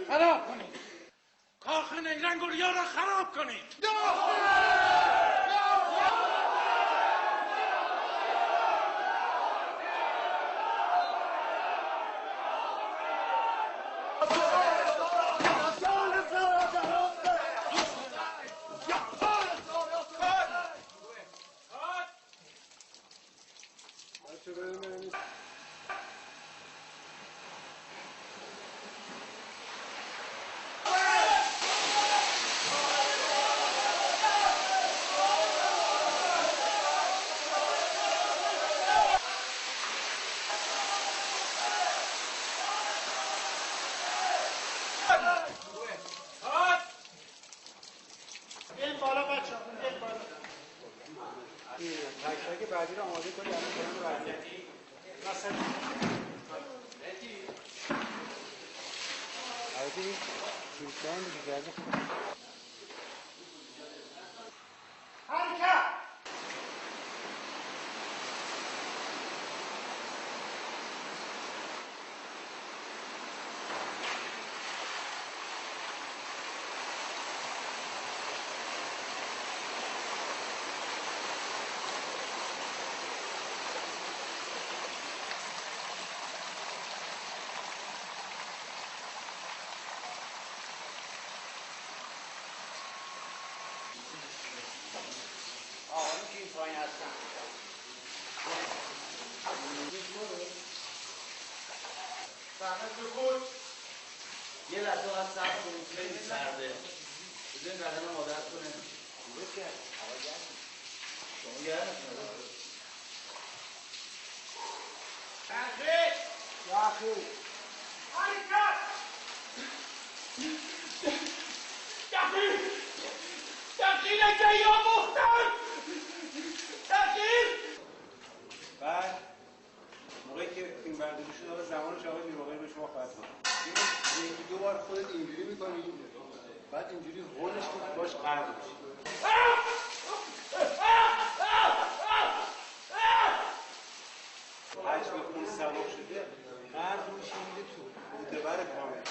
خراب کنید کارخانه رنگولیا را خراب کنید. این بالا بچه ها این بالا تک بعدی رو آماده کنی الان بعدی مثلا عادی چیزان دیگه حرکت آقایی که این پایین هستن یه لحظه باید صبر کنید خیلی سرده بذارین قدم عادت کنه خوبه کرد هوا گرم شما گرم تحقیق یاخی حرکت دقیقه که یا مختن دقیق بعد موقعی که این برداری شد حالا زمانش آقای میرواقعی به شما خواهد بود یکی دو بار خودت اینجوری میکنی بعد اینجوری هولش کنی باش قرد میشی حجم خون سبک شده قرد میشی میده تو متبر کامل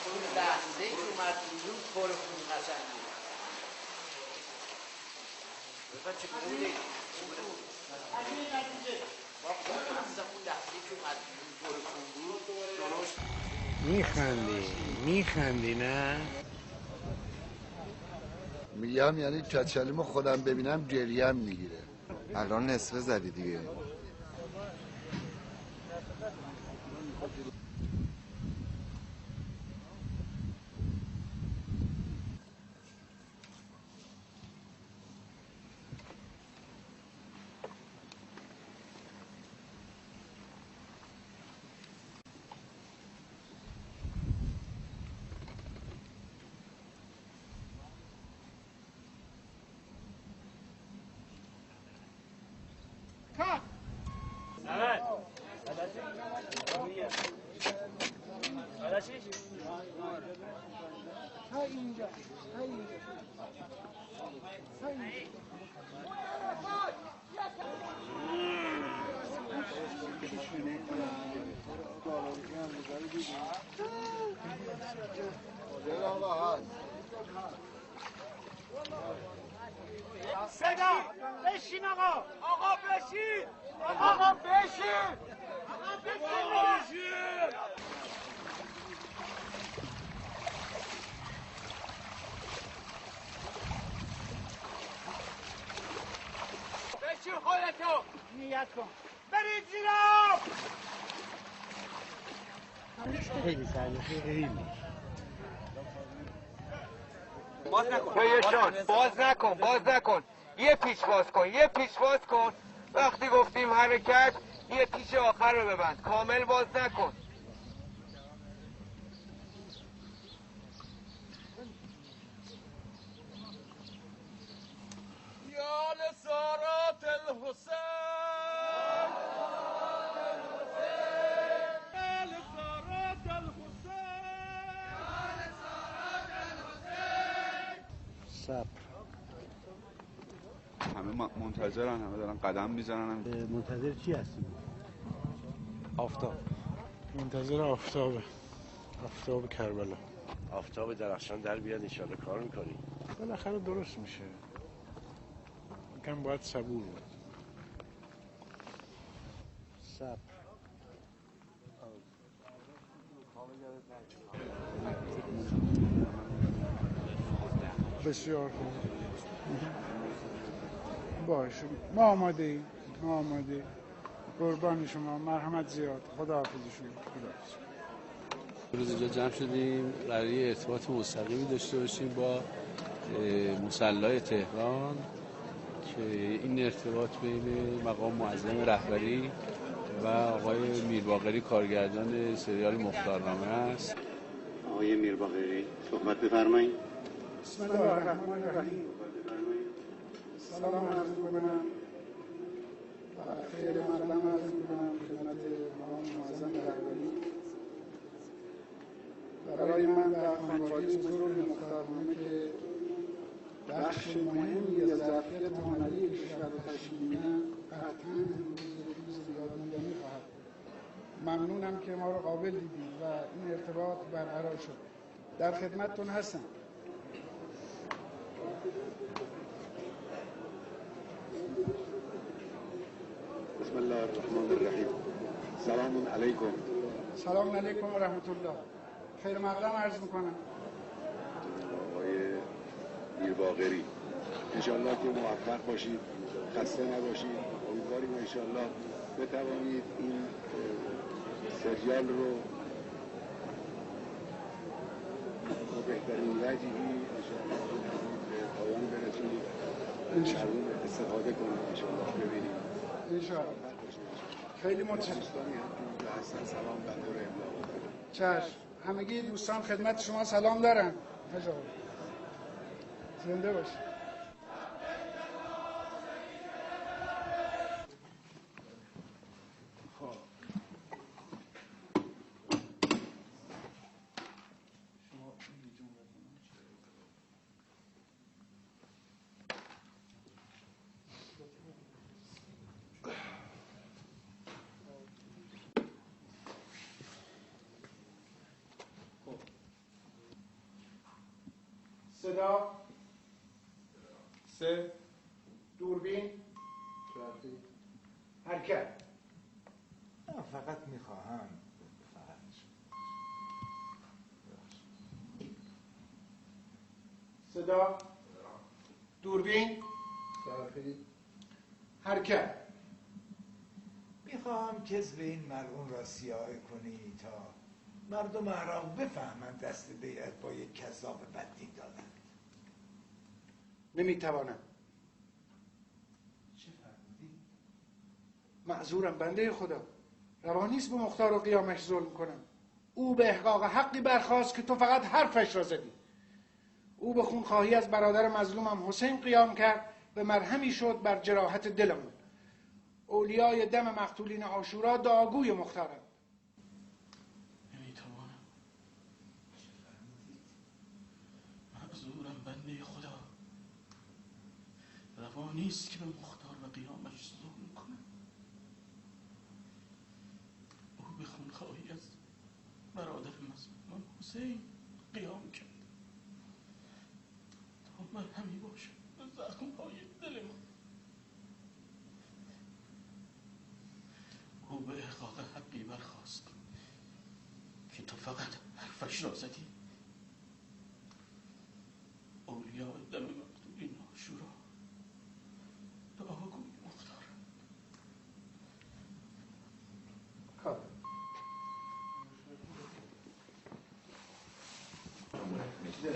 اون لحظه که اومد بیرون پر خون قشنگی بفرد چه بودی؟ اون لحظه که اومد بیرون پر خون بود درست میخندی نه؟ میگم یعنی کچلمو خودم ببینم گریم میگیره. الان نصفه زدی دیگه. صدا بشین آقا آقا بشین آقا بشین آقا بشین بشین خودتو نیت کن برید زیرا خیلی سرده خیلی باز نکن یه پیش باز کن وقتی گفتیم حرکت یه تیشه آخر رو ببند، کامل باز نکن. یا لسارات الحسین، یا لسارات الحسین. صبر. همه منتظرن، همه دارن قدم میزنن. منتظر چی هستی؟ آفتاب. منتظر آفتابه، آفتاب کربلا. آفتاب درخشان در بیاد انشالله کار میکنی. بالاخره درست میشه، یکم باید صبور بود. صبر. بسیار خوب. باشه، ما آماده ایم، ما آماده ایم. قربان شما، مرحمت زیاد. خداحافظ شما. خداحافظ. روز اینجا جمع شدیم قراره ارتباط مستقیمی داشته باشیم با مصلی تهران که این ارتباط بین مقام معظم رهبری و آقای میرباقری کارگردان سریال مختارنامه است. آقای میرباقری صحبت بفرمایید. بسم الله الرحمن الرحیم. سلام عرض می‌کنم و خیر مقدم عرض می‌کنم خدمت مقام معظم رهبری. برای من و خانواده بزرگ مختارنامه که بخش مهمی از ظرفیت هنری کشور رو تشکیل میدن، قطعاً روز یادماندنی خواهد بود. ممنونم که ما رو قابل دیدید و این ارتباط برقرار شد. در خدمتتون هستم. بسم الله الرحمن الرحیم. سلام علیکم. سلام علیکم و رحمت الله. خیر مقدم عرض میکنم. آقای میرباقری انشالله که موفق باشید، خسته نباشید. امیدواریم انشالله بتوانید این سریال رو با بهترین وجهی انشالله به پایان برسونید، مردم استفاده کنید، انشالله ببینید. انشالله. خیلی متشکرم. دوستانی هم که هستن سلام بنده رو ابلاغ کنید. چشم. همگی دوستان خدمت شما سلام دارن. زنده باشید. صدا، سه، دوربین، حرکت. فقط میخواهم صدا، دوربین، حرکت. میخواهم کذب این ملعون را سیاه کنی تا مردم عراق بفهمند دست بیعت با یک کذاب بددین دادند. نمیتوانم. چه فرمودی؟ معذورم بنده خدا. روا نیست به مختار و قیامش ظلم کنم. او به احقاق حقی برخاست که تو فقط حرفش را زدی. او به خونخواهی از برادر مظلومم حسین قیام کرد، به مرهمی شد بر جراحت دلمون. اولیای دم مقتولین عاشورا دعاگوی مختارند. نمیتوانم. معذورم بنده خدا. روا نیست که به مختار و قیامش ظلم کنم. او به خونخواهی از برادر مظلومم حسین قیام کرد تا مرهمی باشد به زخمهای دل ما. او به احقاق حقی برخاست که تو فقط حرفش را زدی. اولیاء دم مقتولین عاشورا دعاگوی مختار. یه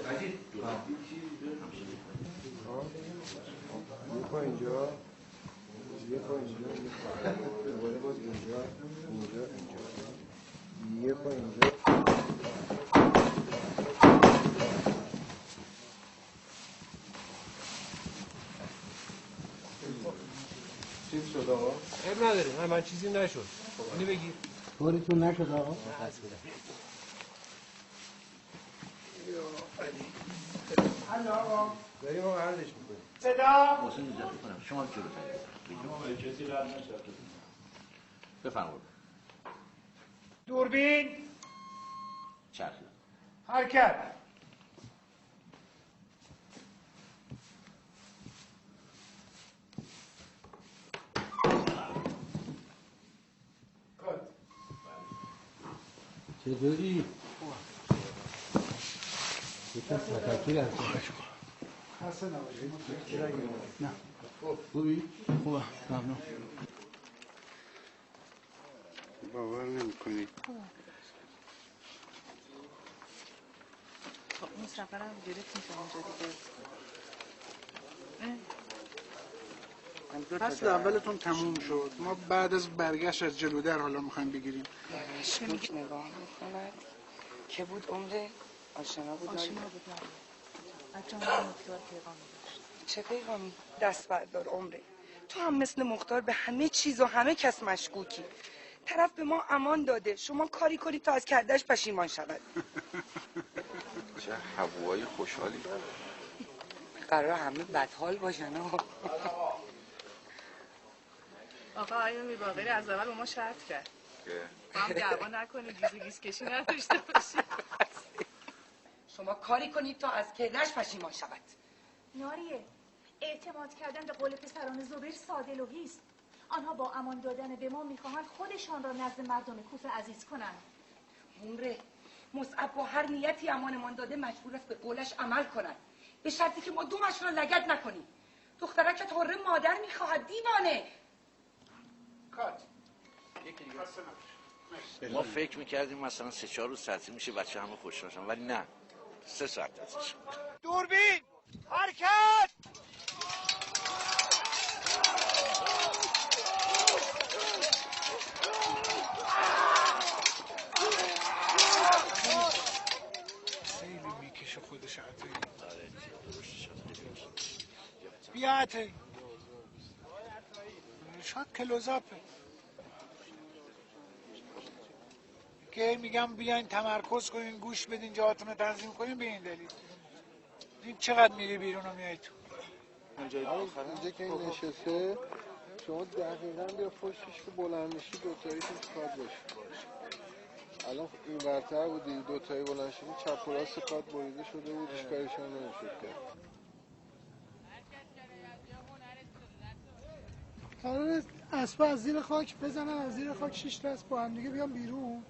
پا اینجا، یه پا اینجا، دوباره باز اینجا. اینجا. چیز شد آقا؟ عیب نداره، من چیزی نشد. اینو بگیر. طوریتون نشد آقا؟ حل آقا. بریم آقا حلش میکنیم. صدا. محسن اجازه کنم شما جلوتر شما به کسی رد نشد. بفرمایید. دوربین. چرخی. حرکت. چطوری؟ یکم تفکر هست. خسته نباشید. نه. خوبی؟ خوبه، ممنون. باور نمی‌کنی. خب اون سفرم گرفتیم تا اونجا دیگه. فصل اولتون تموم شد. ما بعد از برگشت از جلودر حالا میخوایم بگیریم. مشکوک نگاه میکند که بود عمره آشنا بود. آشنا بود بچه هم مختار پیغامی داشت. چه پیغامی؟ دست بردار عمره. تو هم مثل مختار به همه چیز و همه کس مشکوکی. طرف به ما امان داده، شما کاری کنید تا از کردش پشیمان شود. چه هوایی خوشحالی. قرار همه بدحال باشن ها. آقا آیومی باقری از اول با ما شرط کرد با هم دعوا نکنید، گیز و گیز کشی نداشته باشید. شما کاری کنید تا از کردش پشیمان شود. ناریه، اعتماد کردن به قول پسران زبیر ساده لوحی است. آنها با امان دادن به ما میخواهند خودشان را نزد مردم کوفه عزیز کنند. عمره مصعب با هر نیتی امانمان داده مجبور است به قولش عمل کند، به شرطی که ما دومش را لگد نکنیم. دخترکت حره مادر میخواهد دیوانه. کات. ما فکر میکردیم مثلا 3-4 روز تعطیل میشه بچه همه خوشحال شدن، ولی نه 3 ساعت تعطیل شد. دوربین حرکت. خیلی میکشه خودش عطایی. بیا عطایی. شاید کلوزاپه که میگم بیاین تمرکز کنین، گوش بدین، جاهاتون رو تنظیم کنین. به این دلیل این چقدر میری بیرون و میای تو. اینجا که این نشسته شما دقیقا بیا پشتش که بلند میشی دوتایی توش کاد باشی. الان این برتر بودی دوتایی بلند شدی چپ و راست کاد بریده شده بود، چیکارشون نمیشد کرد. قرار اسبا از زیر خاک بزنن، از زیر خاک 6 تا اسب با هم دیگه بیان بیرون.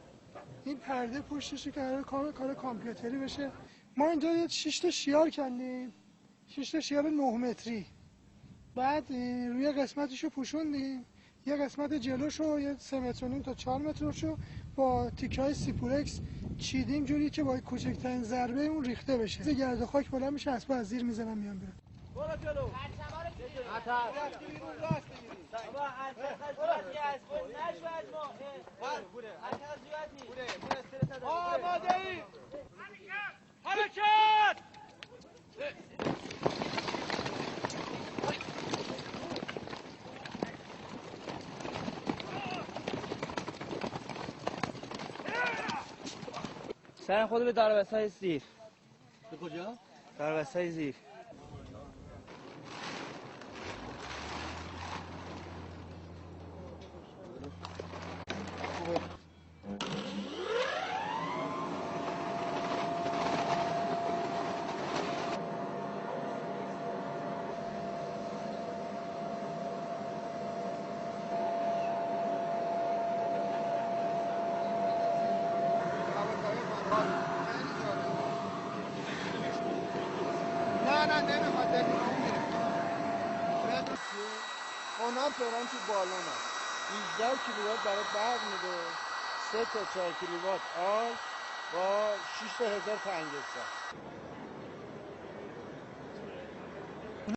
این پرده پشتش که کار کامپیوتری بشه. ما اینجا یه 6 تا شیار کندیم، 6 تا شیار 9 متری. بعد روی قسمتشو پوشوندیم، یه قسمت جلوشو یه 3 متر و نیم تا 4 مترشو با تیکای سیپورکس چیدیم جوری که با کوچکترین ضربه اون ریخته بشه. گرد خاک بالا میشه، اسبا از زیر میزنن میان بیرون. برو جلو. رفتی بیرون راست بگیری. بابا حرکت زیادی از خود نشو از ما. بوده. حرکت زیاد نیست. بوده. استرس نداره. آماده ای. حرکت. سعی خود به دروسای زیر. به کجا؟ دروسای زیر. نه نمیخواد بریم اون میره. اونا فعلا تو بالون هست. 18 کیلووات برای برق میده، 3 تا 4 کیلووات آل با 6 تا 1000 تا انگستر.